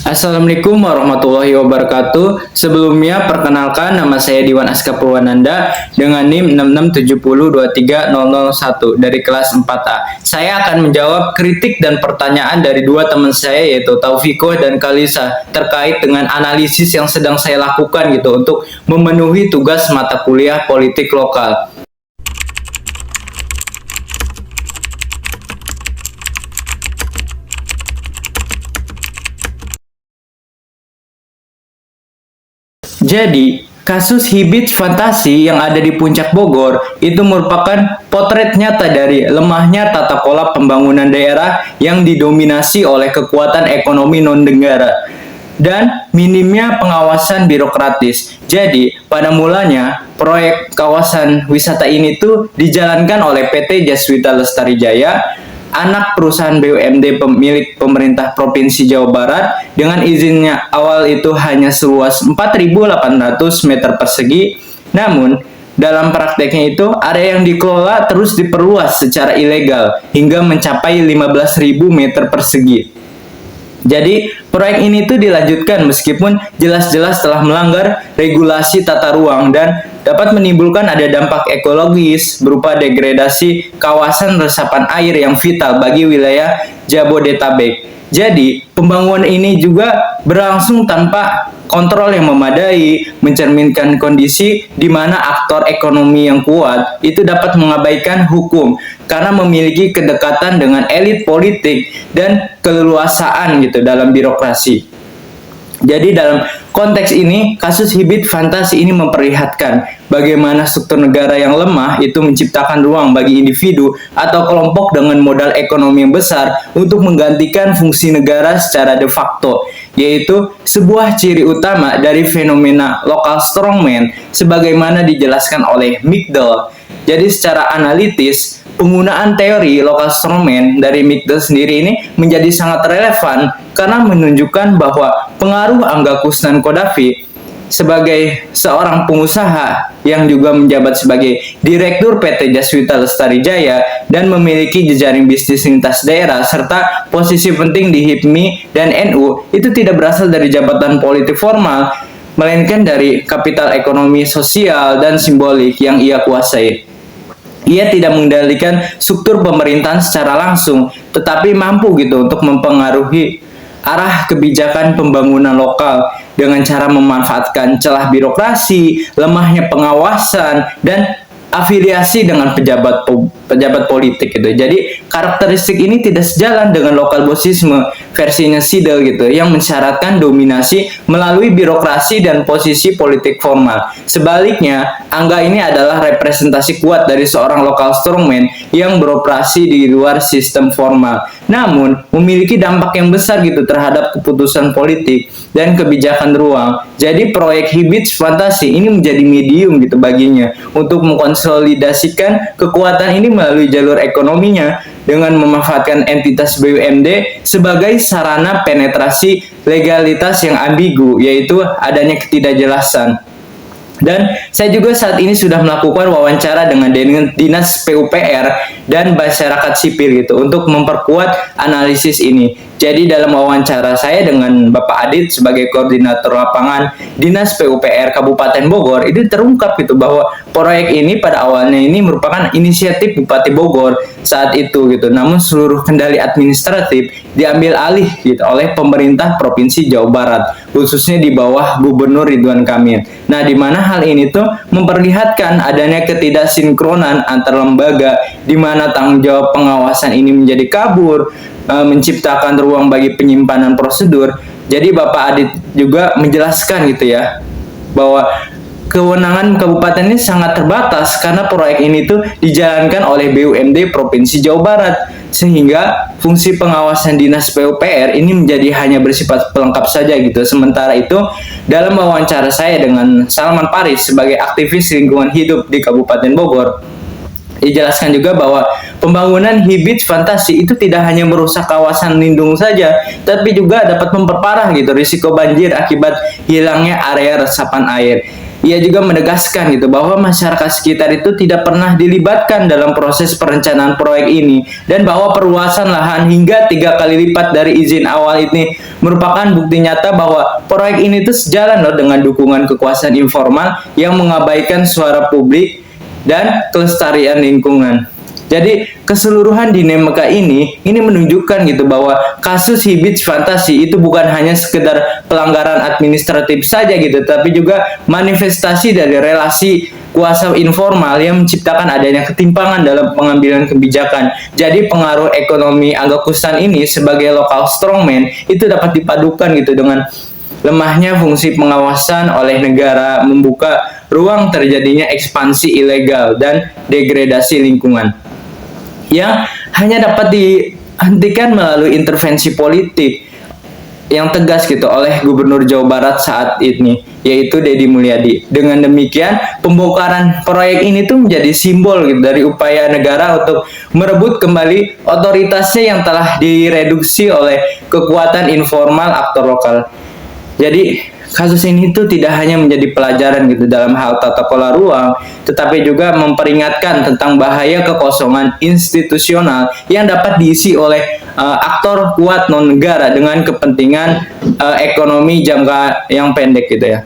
Assalamualaikum warahmatullahi wabarakatuh. Sebelumnya perkenalkan, nama saya Diwan Aska Purwananda dengan NIM 6670230001 dari kelas 4A. Saya akan menjawab kritik dan pertanyaan dari dua teman saya, yaitu Taufiko dan Kalisa, terkait dengan analisis yang sedang saya lakukan untuk memenuhi tugas mata kuliah politik lokal. Jadi, kasus Hibits Fantasi yang ada di Puncak Bogor itu merupakan potret nyata dari lemahnya tata kelola pembangunan daerah yang didominasi oleh kekuatan ekonomi non-negara dan minimnya pengawasan birokratis. Jadi, pada mulanya proyek kawasan wisata ini tuh dijalankan oleh PT Jaswita Lestari Jaya, anak perusahaan BUMD pemilik pemerintah Provinsi Jawa Barat, dengan izinnya awal itu hanya seluas 4.800 meter persegi. Namun, dalam prakteknya itu area yang dikelola terus diperluas secara ilegal hingga mencapai 15.000 meter persegi. Jadi, proyek ini tuh dilanjutkan meskipun jelas-jelas telah melanggar regulasi tata ruang dan dapat menimbulkan ada dampak ekologis berupa degradasi kawasan resapan air yang vital bagi wilayah Jabodetabek. Jadi, pembangunan ini juga berlangsung tanpa kontrol yang memadai, mencerminkan kondisi di mana aktor ekonomi yang kuat itu dapat mengabaikan hukum karena memiliki kedekatan dengan elit politik dan keleluasaan dalam birokrasi. Jadi dalam konteks ini, kasus Hibits Fantasi ini memperlihatkan bagaimana struktur negara yang lemah itu menciptakan ruang bagi individu atau kelompok dengan modal ekonomi yang besar untuk menggantikan fungsi negara secara de facto, yaitu sebuah ciri utama dari fenomena local strongman sebagaimana dijelaskan oleh Migdal. Jadi secara analitis, penggunaan teori local strongman dari Migdal sendiri ini menjadi sangat relevan karena menunjukkan bahwa pengaruh Angga Kusnan Kodafi sebagai seorang pengusaha yang juga menjabat sebagai Direktur PT Jaswita Lestari Jaya dan memiliki jejaring bisnis lintas daerah serta posisi penting di HIPMI dan NU itu tidak berasal dari jabatan politik formal, melainkan dari kapital ekonomi sosial dan simbolik yang ia kuasai. Ia tidak mengendalikan struktur pemerintahan secara langsung, tetapi mampu untuk mempengaruhi arah kebijakan pembangunan lokal dengan cara memanfaatkan celah birokrasi, lemahnya pengawasan, dan afiliasi dengan pejabat politik Jadi karakteristik ini tidak sejalan dengan lokal bosisme versinya Siddle yang mensyaratkan dominasi melalui birokrasi dan posisi politik formal. Sebaliknya, Angga ini adalah representasi kuat dari seorang lokal strongman yang beroperasi di luar sistem formal, namun memiliki dampak yang besar terhadap keputusan politik dan kebijakan ruang. Jadi proyek Hibits Fantasi ini menjadi medium baginya untuk mengkonsolidasikan kekuatan ini melalui jalur ekonominya dengan memanfaatkan entitas BUMD sebagai sarana penetrasi legalitas yang ambigu, yaitu adanya ketidakjelasan. Dan saya juga saat ini sudah melakukan wawancara dengan Dinas PUPR dan masyarakat sipil untuk memperkuat analisis ini. Jadi dalam wawancara saya dengan Bapak Adit sebagai koordinator lapangan Dinas PUPR Kabupaten Bogor, itu terungkap bahwa proyek ini pada awalnya ini merupakan inisiatif Bupati Bogor saat itu namun seluruh kendali administratif diambil alih oleh pemerintah Provinsi Jawa Barat, khususnya di bawah Gubernur Ridwan Kamil. Nah, di mana hal ini memperlihatkan adanya ketidaksinkronan antar lembaga, di mana tanggung jawab pengawasan ini menjadi kabur, menciptakan ruang bagi penyimpanan prosedur. Jadi Bapak Adit juga menjelaskan bahwa kewenangan kabupaten ini sangat terbatas karena proyek ini dijalankan oleh BUMD Provinsi Jawa Barat, sehingga fungsi pengawasan Dinas PUPR ini menjadi hanya bersifat pelengkap saja Sementara itu, dalam wawancara saya dengan Salman Paris sebagai aktivis lingkungan hidup di Kabupaten Bogor, dijelaskan juga bahwa pembangunan Hibits Fantasi itu tidak hanya merusak kawasan lindung saja, tapi juga dapat memperparah risiko banjir akibat hilangnya area resapan air. ia juga menegaskan gitu bahwa masyarakat sekitar itu tidak pernah dilibatkan dalam proses perencanaan proyek ini, dan bahwa perluasan lahan hingga 3 kali lipat dari izin awal ini merupakan bukti nyata bahwa proyek ini tuh sejalan loh dengan dukungan kekuasaan informal yang mengabaikan suara publik dan kelestarian lingkungan. Jadi keseluruhan dinamika ini menunjukkan gitu bahwa kasus Hibits Fantasi itu bukan hanya sekedar pelanggaran administratif saja gitu, tapi juga manifestasi dari relasi kuasa informal yang menciptakan adanya ketimpangan dalam pengambilan kebijakan. Jadi pengaruh ekonomi Angga Kusnan ini sebagai local strongman itu dapat dipadukan gitu dengan lemahnya fungsi pengawasan oleh negara, membuka ruang terjadinya ekspansi ilegal dan degradasi lingkungan yang hanya dapat dihentikan melalui intervensi politik yang tegas gitu oleh Gubernur Jawa Barat saat ini, yaitu Deddy Mulyadi. Dengan demikian, pembongkaran proyek ini tuh menjadi simbol gitu dari upaya negara untuk merebut kembali otoritasnya yang telah direduksi oleh kekuatan informal aktor lokal. Jadi kasus ini tuh tidak hanya menjadi pelajaran gitu dalam hal tata kelola ruang, tetapi juga memperingatkan tentang bahaya kekosongan institusional yang dapat diisi oleh aktor kuat non negara dengan kepentingan ekonomi jangka yang pendek gitu ya.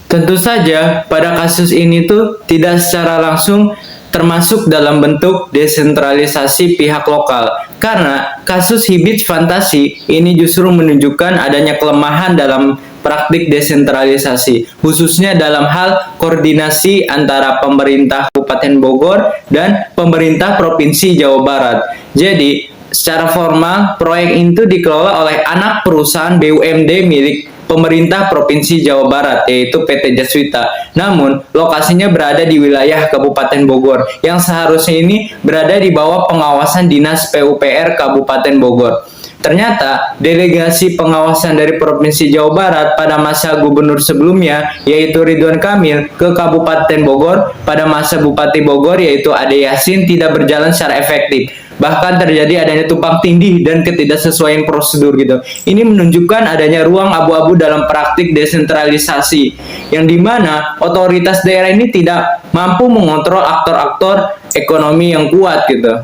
Tentu saja pada kasus ini tuh tidak secara langsung termasuk dalam bentuk desentralisasi pihak lokal, karena kasus Hibits Fantasi ini justru menunjukkan adanya kelemahan dalam praktik desentralisasi, khususnya dalam hal koordinasi antara pemerintah Kabupaten Bogor dan pemerintah Provinsi Jawa Barat. Jadi secara formal proyek itu dikelola oleh anak perusahaan BUMD milik pemerintah Provinsi Jawa Barat, yaitu PT Jaswita. Namun, lokasinya berada di wilayah Kabupaten Bogor, yang seharusnya ini berada di bawah pengawasan Dinas PUPR Kabupaten Bogor. Ternyata, delegasi pengawasan dari Provinsi Jawa Barat pada masa gubernur sebelumnya, yaitu Ridwan Kamil, ke Kabupaten Bogor pada masa Bupati Bogor, yaitu Ade Yasin, tidak berjalan secara efektif. Bahkan terjadi adanya tumpang tindih dan ketidaksesuaian prosedur gitu. Ini menunjukkan adanya ruang abu-abu dalam praktik desentralisasi, yang dimana otoritas daerah ini tidak mampu mengontrol aktor-aktor ekonomi yang kuat gitu.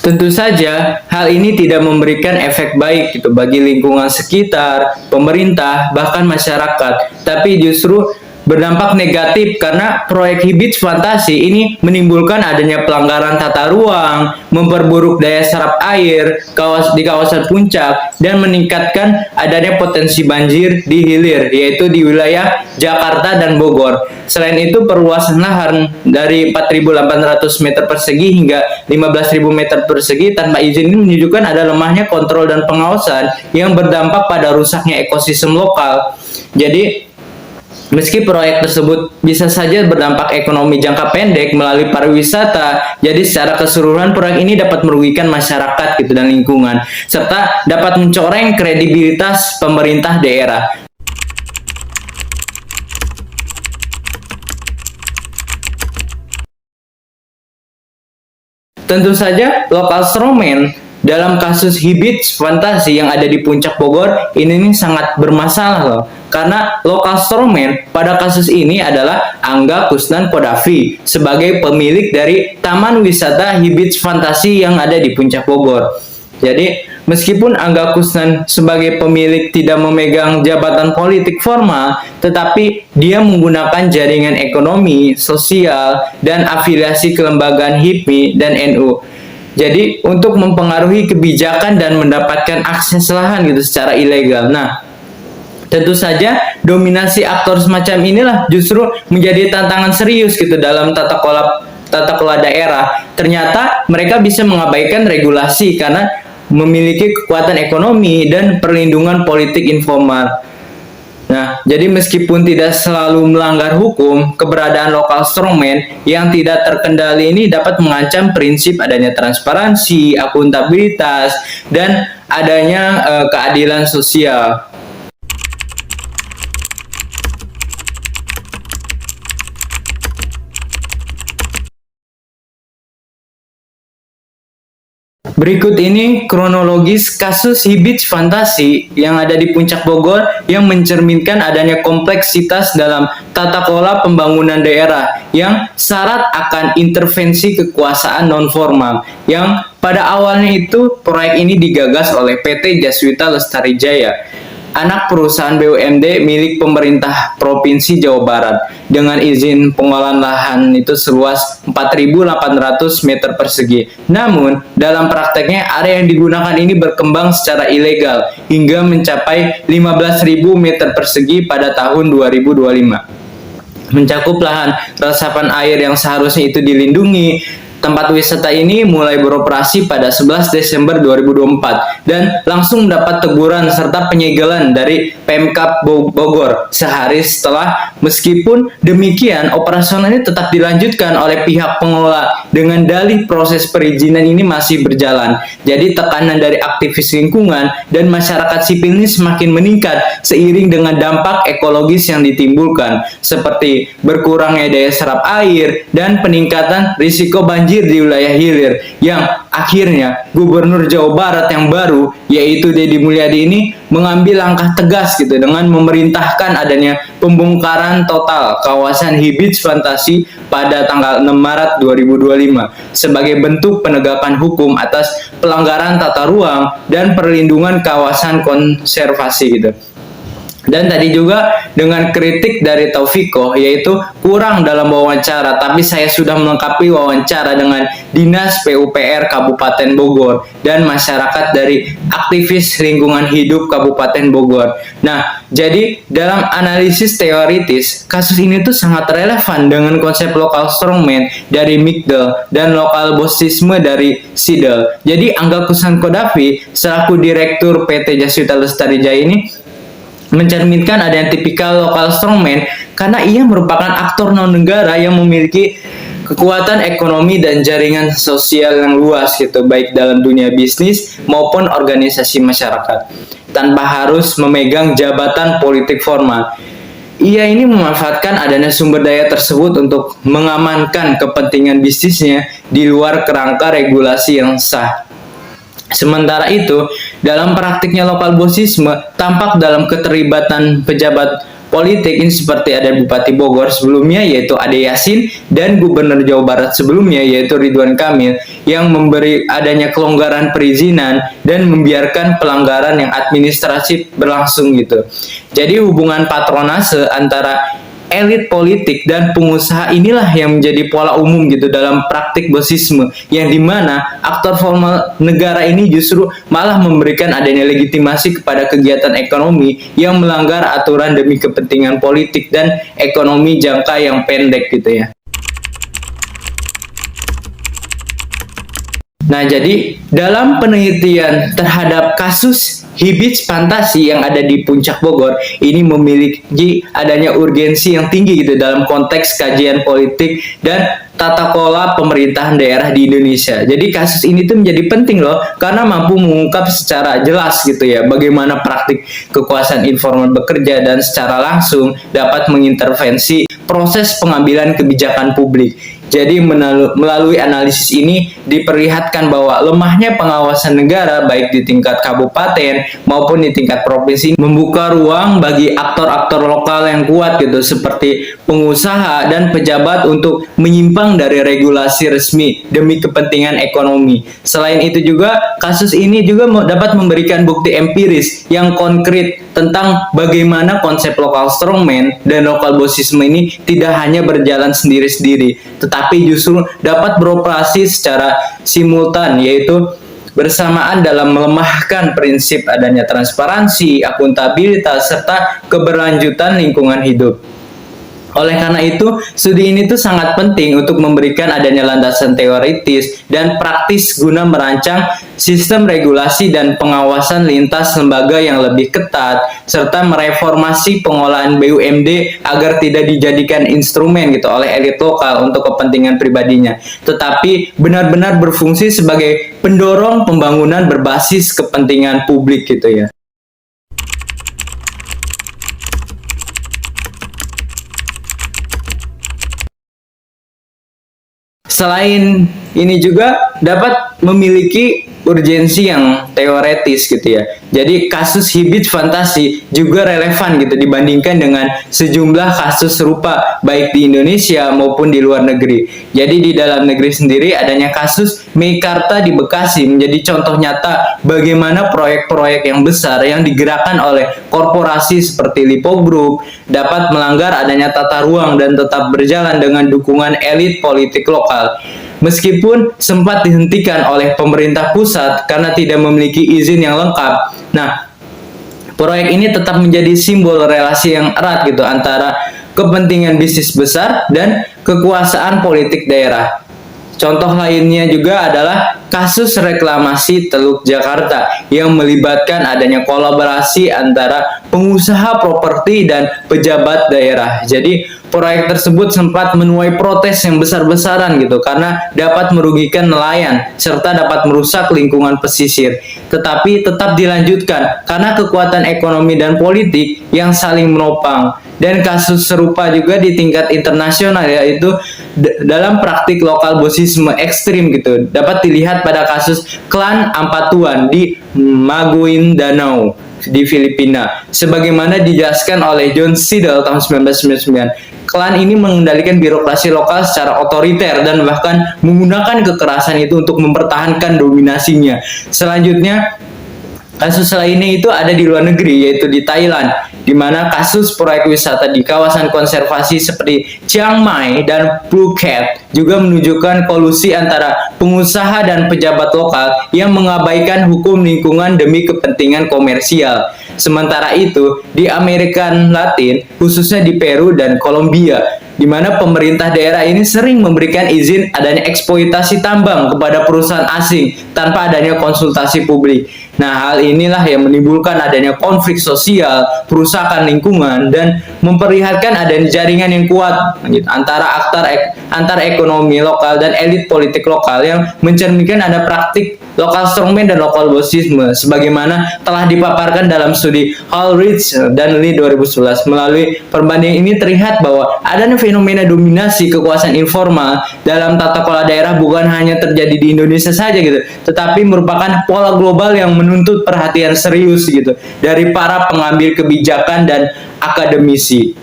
Tentu saja, hal ini tidak memberikan efek baik gitu bagi lingkungan sekitar, pemerintah, bahkan masyarakat, tapi justru berdampak negatif karena proyek Hibits Fantasi ini menimbulkan adanya pelanggaran tata ruang, memperburuk daya serap air di kawasan puncak, dan meningkatkan adanya potensi banjir di hilir, yaitu di wilayah Jakarta dan Bogor. Selain itu, perluasan lahan dari 4.800 meter persegi hingga 15.000 meter persegi tanpa izin ini menunjukkan ada lemahnya kontrol dan pengawasan yang berdampak pada rusaknya ekosistem lokal. Jadi, meski proyek tersebut bisa saja berdampak ekonomi jangka pendek melalui pariwisata, jadi secara keseluruhan proyek ini dapat merugikan masyarakat gitu dan lingkungan, serta dapat mencoreng kredibilitas pemerintah daerah. Tentu saja, lokal strongman dalam kasus Hibits Fantasi yang ada di Puncak Bogor ini sangat bermasalah loh. Karena lokal strongman pada kasus ini adalah Angga Kusnan Kodafi sebagai pemilik dari Taman Wisata Hibits Fantasi yang ada di Puncak Bogor. Jadi, meskipun Angga Kusnan sebagai pemilik tidak memegang jabatan politik formal, tetapi dia menggunakan jaringan ekonomi, sosial, dan afiliasi kelembagaan HIPMI dan NU. Jadi untuk mempengaruhi kebijakan dan mendapatkan akses lahan gitu secara ilegal. Nah, tentu saja dominasi aktor semacam inilah justru menjadi tantangan serius gitu dalam tata kelola daerah. Ternyata mereka bisa mengabaikan regulasi karena memiliki kekuatan ekonomi dan perlindungan politik informal. Nah, jadi meskipun tidak selalu melanggar hukum, keberadaan lokal strongman yang tidak terkendali ini dapat mengancam prinsip adanya transparansi, akuntabilitas, dan adanya keadilan sosial. Berikut ini kronologis kasus Hibits Fantasi yang ada di Puncak Bogor yang mencerminkan adanya kompleksitas dalam tata kelola pembangunan daerah yang syarat akan intervensi kekuasaan non-formal yang pada awalnya itu proyek ini digagas oleh PT Jaswita Lestari Jaya, anak perusahaan BUMD milik pemerintah Provinsi Jawa Barat dengan izin pengolahan lahan itu seluas 4.800 meter persegi. Namun, dalam prakteknya area yang digunakan ini berkembang secara ilegal hingga mencapai 15.000 meter persegi pada tahun 2025. Mencakup lahan resapan air yang seharusnya itu dilindungi. Tempat wisata ini mulai beroperasi pada 11 Desember 2024 dan langsung mendapat teguran serta penyegelan dari Pemkab Bogor sehari setelah. Meskipun demikian, operasional ini tetap dilanjutkan oleh pihak pengelola dengan dalih proses perizinan ini masih berjalan. Jadi tekanan dari aktivis lingkungan dan masyarakat sipil ini semakin meningkat seiring dengan dampak ekologis yang ditimbulkan seperti berkurangnya daya serap air dan peningkatan risiko banjir di wilayah hilir yang akhirnya Gubernur Jawa Barat yang baru yaitu Deddy Mulyadi ini mengambil langkah tegas gitu dengan memerintahkan adanya pembongkaran total kawasan Hibits Fantasi pada tanggal 6 Maret 2025 sebagai bentuk penegakan hukum atas pelanggaran tata ruang dan perlindungan kawasan konservasi gitu. Dan tadi juga dengan kritik dari Taufiko yaitu kurang dalam wawancara, tapi saya sudah melengkapi wawancara dengan Dinas PUPR Kabupaten Bogor dan masyarakat dari aktivis lingkungan hidup Kabupaten Bogor. Nah, jadi dalam analisis teoritis, kasus ini tuh sangat relevan dengan konsep lokal strongman dari McDowell dan lokal bossisme dari Siddle. Jadi Angga Kusankodavi selaku Direktur PT Jaswita Lestari Jaya ini mencerminkan adanya tipikal lokal strongman karena ia merupakan aktor non-negara yang memiliki kekuatan ekonomi dan jaringan sosial yang luas gitu, baik dalam dunia bisnis maupun organisasi masyarakat, tanpa harus memegang jabatan politik formal. Ia ini memanfaatkan adanya sumber daya tersebut untuk mengamankan kepentingan bisnisnya di luar kerangka regulasi yang sah. Sementara itu, dalam praktiknya lokal bossisme tampak dalam keterlibatan pejabat politik ini seperti ada Bupati Bogor sebelumnya yaitu Ade Yasin dan Gubernur Jawa Barat sebelumnya yaitu Ridwan Kamil yang memberi adanya kelonggaran perizinan dan membiarkan pelanggaran yang administratif berlangsung gitu. Jadi hubungan patronase antara elit politik dan pengusaha inilah yang menjadi pola umum gitu dalam praktik bossisme yang dimana aktor formal negara ini justru malah memberikan adanya legitimasi kepada kegiatan ekonomi yang melanggar aturan demi kepentingan politik dan ekonomi jangka yang pendek gitu ya. Nah, jadi dalam penelitian terhadap kasus Hibits Fantasi yang ada di Puncak Bogor ini memiliki adanya urgensi yang tinggi gitu dalam konteks kajian politik dan tata kelola pemerintahan daerah di Indonesia. Jadi kasus ini tuh menjadi penting loh karena mampu mengungkap secara jelas gitu ya bagaimana praktik kekuasaan informal bekerja dan secara langsung dapat mengintervensi proses pengambilan kebijakan publik. Jadi melalui analisis ini diperlihatkan bahwa lemahnya pengawasan negara baik di tingkat kabupaten maupun di tingkat provinsi membuka ruang bagi aktor-aktor lokal yang kuat gitu seperti pengusaha dan pejabat untuk menyimpang dari regulasi resmi demi kepentingan ekonomi. Selain itu juga kasus ini juga dapat memberikan bukti empiris yang konkret tentang bagaimana konsep lokal strongman dan lokal bossisme ini tidak hanya berjalan sendiri-sendiri, tetapi justru dapat beroperasi secara simultan, yaitu bersamaan dalam melemahkan prinsip adanya transparansi, akuntabilitas, serta keberlanjutan lingkungan hidup. Oleh karena itu, studi ini tuh sangat penting untuk memberikan adanya landasan teoritis dan praktis guna merancang sistem regulasi dan pengawasan lintas lembaga yang lebih ketat, serta mereformasi pengolahan BUMD agar tidak dijadikan instrumen gitu oleh elit lokal untuk kepentingan pribadinya, tetapi benar-benar berfungsi sebagai pendorong pembangunan berbasis kepentingan publik gitu ya. Selain ini juga dapat memiliki urgensi yang teoretis gitu ya. Jadi kasus Hibis Fantasi juga relevan gitu dibandingkan dengan sejumlah kasus serupa baik di Indonesia maupun di luar negeri. Jadi di dalam negeri sendiri adanya kasus Meikarta di Bekasi menjadi contoh nyata bagaimana proyek-proyek yang besar yang digerakkan oleh korporasi seperti Lipo Group dapat melanggar adanya tata ruang dan tetap berjalan dengan dukungan elit politik lokal. Meskipun sempat dihentikan oleh pemerintah pusat karena tidak memiliki izin yang lengkap. Nah, proyek ini tetap menjadi simbol relasi yang erat gitu antara kepentingan bisnis besar dan kekuasaan politik daerah. Contoh lainnya juga adalah kasus reklamasi Teluk Jakarta yang melibatkan adanya kolaborasi antara pengusaha properti dan pejabat daerah. Jadi proyek tersebut sempat menuai protes yang besar-besaran gitu karena dapat merugikan nelayan serta dapat merusak lingkungan pesisir. Tetapi tetap dilanjutkan karena kekuatan ekonomi dan politik yang saling menopang. Dan kasus serupa juga di tingkat internasional yaitu dalam praktik lokal bosisme ekstrim gitu. Dapat dilihat pada kasus klan Ampatuan di Maguindanao di Filipina. Sebagaimana dijelaskan oleh John Siddle tahun 1999. Klan ini mengendalikan birokrasi lokal secara otoriter dan bahkan menggunakan kekerasan itu untuk mempertahankan dominasinya. Selanjutnya, kasus lainnya itu ada di luar negeri, yaitu di Thailand, di mana kasus proyek wisata di kawasan konservasi seperti Chiang Mai dan Phuket juga menunjukkan kolusi antara pengusaha dan pejabat lokal yang mengabaikan hukum lingkungan demi kepentingan komersial. Sementara itu, di Amerika Latin, khususnya di Peru dan Kolombia, di mana pemerintah daerah ini sering memberikan izin adanya eksploitasi tambang kepada perusahaan asing tanpa adanya konsultasi publik. Nah, hal inilah yang menimbulkan adanya konflik sosial, perusakan lingkungan, dan memperlihatkan adanya jaringan yang kuat gitu, antara antar ekonomi lokal dan elit politik lokal yang mencerminkan ada praktik lokal strongman dan lokal bossisme sebagaimana telah dipaparkan dalam studi Ulrich dan Lee 2011. Melalui perbandingan ini terlihat bahwa adanya fenomena dominasi kekuasaan informal dalam tata kelola daerah bukan hanya terjadi di Indonesia saja gitu, tetapi merupakan pola global yang menuntut perhatian serius gitu dari para pengambil kebijakan dan akademisi.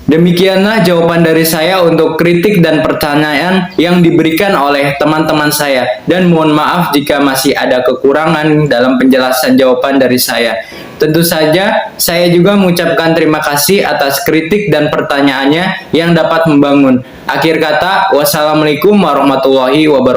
Demikianlah jawaban dari saya untuk kritik dan pertanyaan yang diberikan oleh teman-teman saya. Dan mohon maaf jika masih ada kekurangan dalam penjelasan jawaban dari saya. Tentu saja, saya juga mengucapkan terima kasih atas kritik dan pertanyaannya yang dapat membangun. Akhir kata, wassalamualaikum warahmatullahi wabarakatuh.